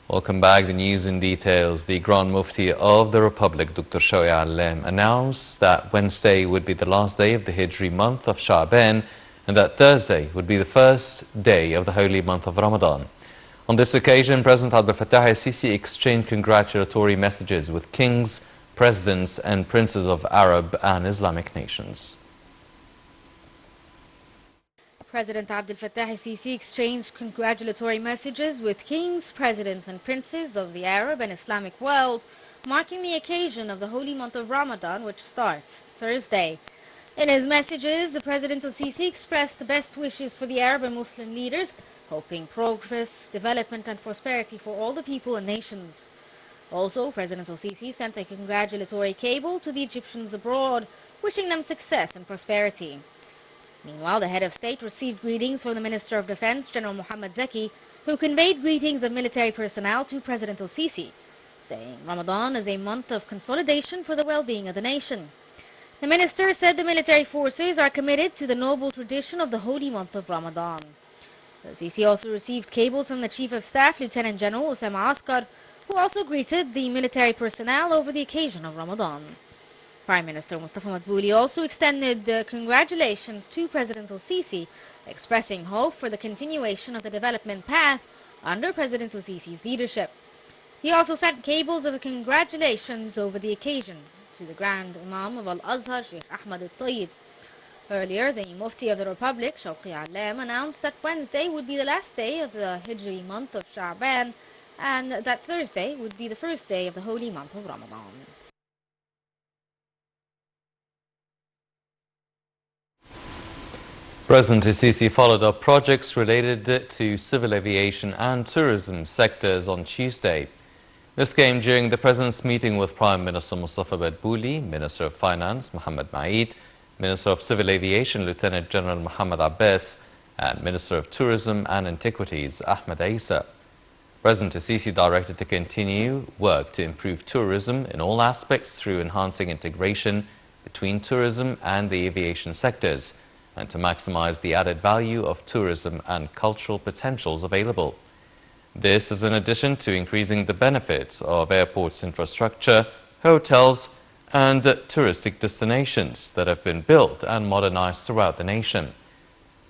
Welcome back. The news in details. The Grand Mufti of the Republic, Dr. Shawi Alem, announced that Wednesday would be the last day of the Hijri month of Sha'ban and that Thursday would be the first day of the holy month of Ramadan. On this occasion, President Abdel Fattah el-Sisi exchanged congratulatory messages with kings, presidents and princes of Arab and Islamic nations. President Abdel Fattah el-Sisi exchanged congratulatory messages with kings, presidents and princes of the Arab and Islamic world, marking the occasion of the holy month of Ramadan, which starts Thursday. In his messages, President el-Sisi expressed the best wishes for the Arab and Muslim leaders, hoping progress, development and prosperity for all the people and nations. Also, President el-Sisi sent a congratulatory cable to the Egyptians abroad, wishing them success and prosperity. Meanwhile, the head of state received greetings from the Minister of Defense, General Mohammad Zaki, who conveyed greetings of military personnel to President el-Sisi, saying Ramadan is a month of consolidation for the well-being of the nation. The minister said the military forces are committed to the noble tradition of the holy month of Ramadan. El-Sisi also received cables from the Chief of Staff, Lieutenant General Osama Askar, who also greeted the military personnel over the occasion of Ramadan. Prime Minister Mustafa Madbouli also extended congratulations to President el-Sisi, expressing hope for the continuation of the development path under President el-Sisi's leadership. He also sent cables of congratulations over the occasion to the Grand Imam of Al-Azhar, Sheikh Ahmad al-Tayyib. Earlier, the Mufti of the Republic, Shawi Alem, announced that Wednesday would be the last day of the Hijri month of Sha'ban and that Thursday would be the first day of the holy month of Ramadan. President el-Sisi followed up projects related to civil aviation and tourism sectors on Tuesday. This came during the President's meeting with Prime Minister Mustafa Madbouli, Minister of Finance Mohammed Maid, Minister of Civil Aviation Lieutenant General Mohammed Abbas, and Minister of Tourism and Antiquities Ahmed Isa. President el-Sisi directed to continue work to improve tourism in all aspects through enhancing integration between tourism and the aviation sectors, and to maximize the added value of tourism and cultural potentials available. This is in addition to increasing the benefits of airports infrastructure, hotels, and touristic destinations that have been built and modernized throughout the nation.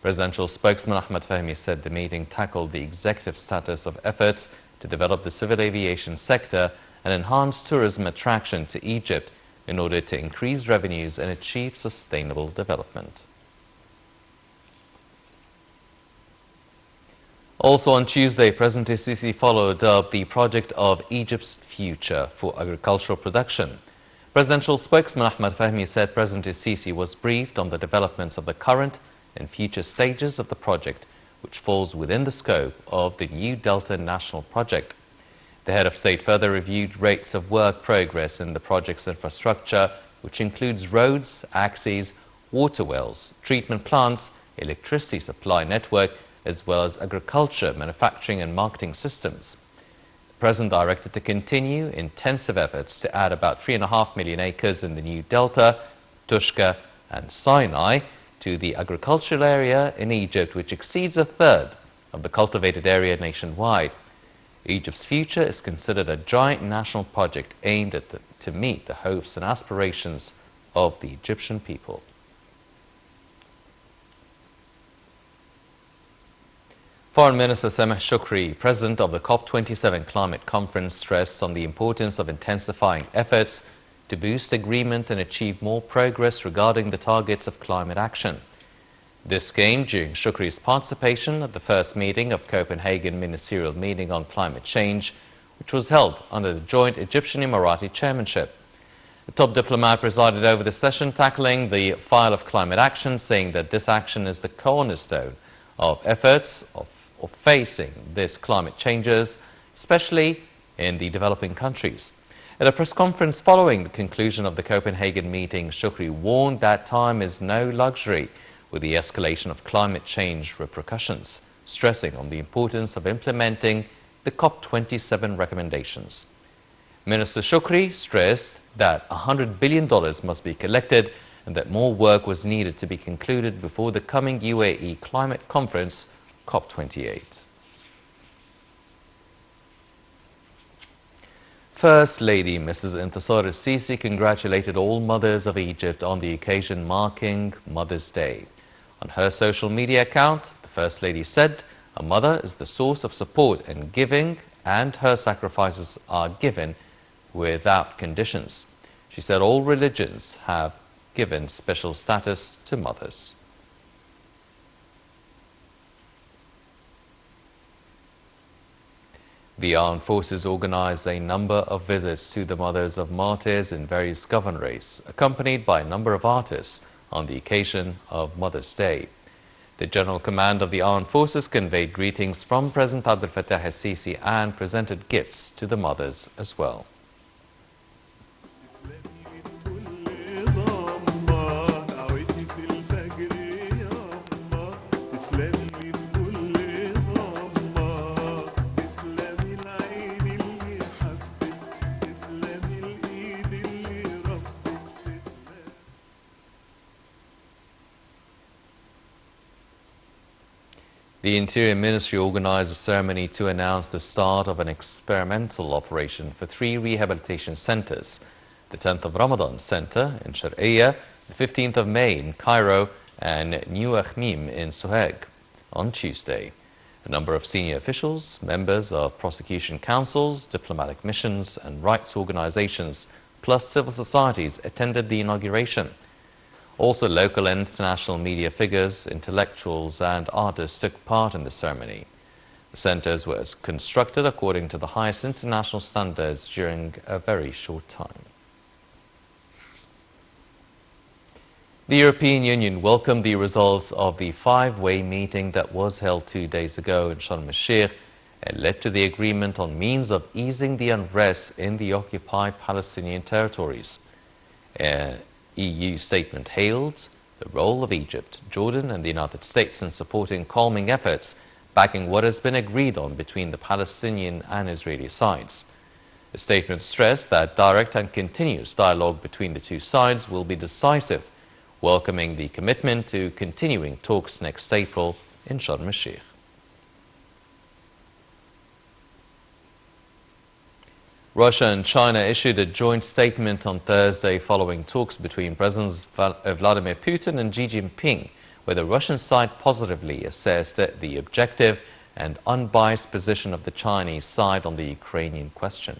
Presidential spokesman Ahmed Fahmy said the meeting tackled the executive status of efforts to develop the civil aviation sector and enhance tourism attraction to Egypt in order to increase revenues and achieve sustainable development. Also on Tuesday, President el-Sisi followed up the project of Egypt's future for agricultural production. Presidential spokesman Ahmed Fahmy said President el-Sisi was briefed on the developments of the current and future stages of the project, which falls within the scope of the New Delta National Project. The head of state further reviewed rates of work progress in the project's infrastructure, which includes roads, axes, water wells, treatment plants, electricity supply network, as well as agriculture, manufacturing and marketing systems. The President directed to continue intensive efforts to add about 3.5 million acres in the new Delta, Tushka and Sinai to the agricultural area in Egypt, which exceeds a third of the cultivated area nationwide. Egypt's future is considered a giant national project aimed to meet the hopes and aspirations of the Egyptian people. Foreign Minister Sameh Shukri, president of the COP27 climate conference, stressed on the importance of intensifying efforts to boost agreement and achieve more progress regarding the targets of climate action. This came during Shukri's participation at the first meeting of Copenhagen Ministerial Meeting on Climate Change, which was held under the joint Egyptian-Emirati chairmanship. The top diplomat presided over the session, tackling the file of climate action, saying that this action is the cornerstone of efforts of facing these climate changes, especially in the developing countries. At a press conference following the conclusion of the Copenhagen meeting, Shukri warned that time is no luxury with the escalation of climate change repercussions, stressing on the importance of implementing the COP27 recommendations. Minister Shukri stressed that $100 billion must be collected and that more work was needed to be concluded before the coming UAE climate conference, COP28. First Lady Mrs. Intisar al-Sisi congratulated all mothers of Egypt on the occasion marking Mother's Day. On her social media account, the First Lady said, "A mother is the source of support and giving, and her sacrifices are given without conditions." She said all religions have given special status to mothers. The armed forces organized a number of visits to the mothers of martyrs in various governorates, accompanied by a number of artists on the occasion of Mother's Day. The General Command of the Armed Forces conveyed greetings from President Abdel Fattah al-Sisi and presented gifts to the mothers as well. The Interior Ministry organized a ceremony to announce the start of an experimental operation for 3 rehabilitation centers: the 10th of Ramadan Center in Sharqiyya, the 15th of May in Cairo, and New Akhmim in Sohag on Tuesday. A number of senior officials, members of prosecution councils, diplomatic missions, and rights organizations, plus civil societies attended the inauguration. Also, local and international media figures, intellectuals and artists took part in the ceremony. The centers were constructed according to the highest international standards during a very short time. The European Union welcomed the results of the 5-way meeting that was held 2 days ago in Sharm el-Sheikh and led to the agreement on means of easing the unrest in the occupied Palestinian territories. EU statement hailed the role of Egypt, Jordan and the United States in supporting calming efforts, backing what has been agreed on between the Palestinian and Israeli sides. The statement stressed that direct and continuous dialogue between the two sides will be decisive, welcoming the commitment to continuing talks next April in Sharm el-Sheikh. Russia and China issued a joint statement on Thursday following talks between Presidents Vladimir Putin and Xi Jinping, where the Russian side positively assessed the objective and unbiased position of the Chinese side on the Ukrainian question.